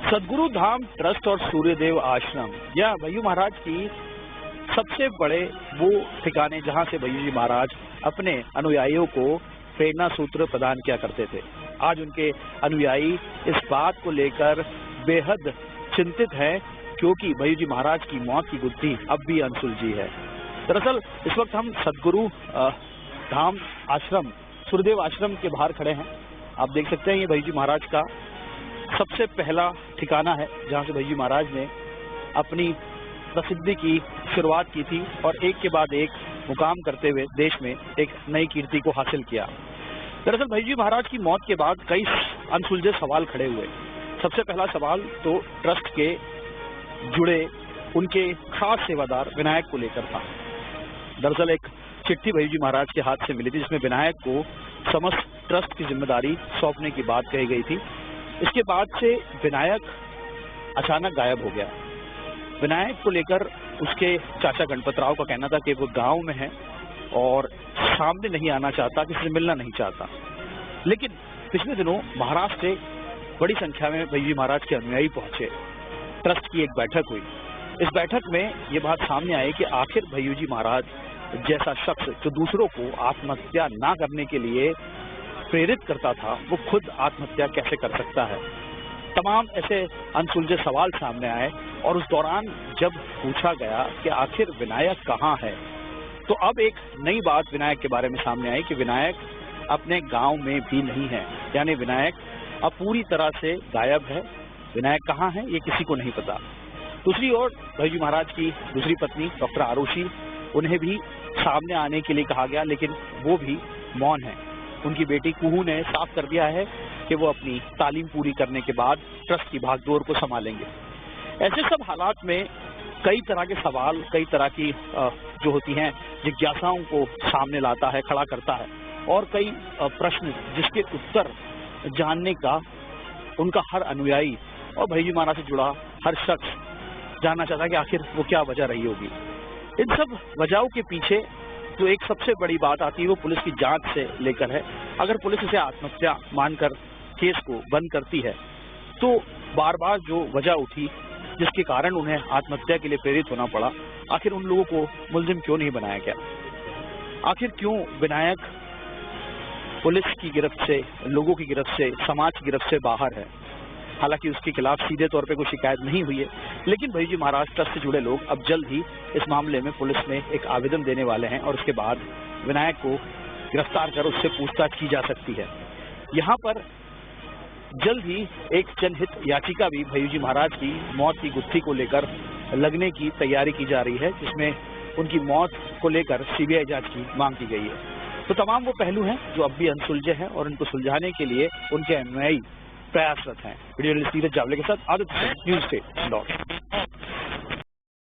सदगुरु धाम ट्रस्ट और सूर्यदेव आश्रम यह भय्यू महाराज की सबसे बड़े वो ठिकाने जहां से भय्यू जी महाराज अपने अनुयायियों को प्रेरणा सूत्र प्रदान किया करते थे। आज उनके अनुयायी इस बात को लेकर बेहद चिंतित हैं क्योंकि भय्यू जी महाराज की मौत की गुत्थी अब भी अनसुलझी है। दरअसल इस वक्त हम सदगुरु धाम आश्रम सूर्यदेव आश्रम के बाहर खड़े हैं। आप देख सकते हैं ये भय्यू जी महाराज का सबसे पहला ठिकाना है जहां से भय्यू जी महाराज ने अपनी प्रसिद्धि की शुरुआत की थी और एक के बाद एक मुकाम करते हुए देश में एक नई कीर्ति को हासिल किया। दरअसल भय्यू जी महाराज की मौत के बाद कई अनसुलझे सवाल खड़े हुए। सबसे पहला सवाल तो ट्रस्ट के जुड़े उनके खास सेवादार विनायक को लेकर था। दरअसल एक चिट्ठी भय्यू जी महाराज के हाथ से मिली थी जिसमें विनायक को समस्त ट्रस्ट की जिम्मेदारी सौंपने की बात कही गई थी। इसके बाद से विनायक अचानक गायब हो गया। विनायक को लेकर उसके चाचा गणपत राव का कहना था कि वो गांव में है और सामने नहीं आना चाहता, किसी से मिलना नहीं चाहता। लेकिन पिछले दिनों महाराष्ट्र से बड़ी संख्या में भय्यू जी महाराज के अनुयायी पहुंचे। ट्रस्ट की एक बैठक हुई। इस बैठक में ये बात सामने आई कि आखिर भय्यू जी महाराज जैसा शख्स जो दूसरों को आत्महत्या ना करने के लिए प्रेरित करता था, वो खुद आत्महत्या कैसे कर सकता है। तमाम ऐसे अनसुलझे सवाल सामने आए और उस दौरान जब पूछा गया कि आखिर विनायक कहाँ है, तो अब एक नई बात विनायक के बारे में सामने आई कि विनायक अपने गांव में भी नहीं है, यानी विनायक अब पूरी तरह से गायब है। विनायक कहाँ है ये किसी को नहीं पता। दूसरी ओर भय्यू जी महाराज की दूसरी पत्नी डॉक्टर आरुषि, उन्हें भी सामने आने के लिए कहा गया लेकिन वो भी मौन है। उनकी बेटी कुहू ने साफ कर दिया है कि वो अपनी तालीम पूरी करने के बाद ट्रस्ट की भागदौड़ को संभालेंगे। ऐसे सब हालात में कई तरह के सवाल, कई तरह की जो होती हैं जिज्ञासाओं को सामने लाता है, खड़ा करता है और कई प्रश्न जिसके उत्तर जानने का उनका हर अनुयायी और भय्यू जी महाराज से जुड़ा हर शख्स जानना चाहता है कि आखिर वो क्या वजह रही होगी। इन सब वजहों के पीछे जो एक सबसे बड़ी बात आती है वो पुलिस की जांच से लेकर है। अगर पुलिस इसे आत्महत्या मानकर केस को बंद करती है तो बार बार जो वजह उठी जिसके कारण उन्हें आत्महत्या के लिए प्रेरित होना पड़ा, आखिर उन लोगों को मुलजिम क्यों नहीं बनाया गया। आखिर क्यों विनायक पुलिस की गिरफ्त से, लोगों की गिरफ्त से, समाज की गिरफ्त से बाहर है। हालांकि उसके खिलाफ सीधे तौर पे कोई शिकायत नहीं हुई है, लेकिन भय्यू जी महाराज ट्रस्ट से जुड़े लोग अब जल्द ही इस मामले में पुलिस में एक आवेदन देने वाले हैं और उसके बाद विनायक को गिरफ्तार कर उससे पूछताछ की जा सकती है। यहाँ पर जल्द ही एक जनहित याचिका भी भय्यू जी महाराज की मौत की गुत्थी को लेकर लगने की तैयारी की जा रही है, जिसमें उनकी मौत को लेकर सीबीआई जांच की मांग की गई है। तो तमाम वो पहलू हैं जो अब भी अनसुलझे हैं और इनको सुलझाने के लिए उनके अनुयायी प्रयासरत हैं। वीडियो जर्नलिस्ट नीरज जावले के साथ आदित्य न्यूज़ 8।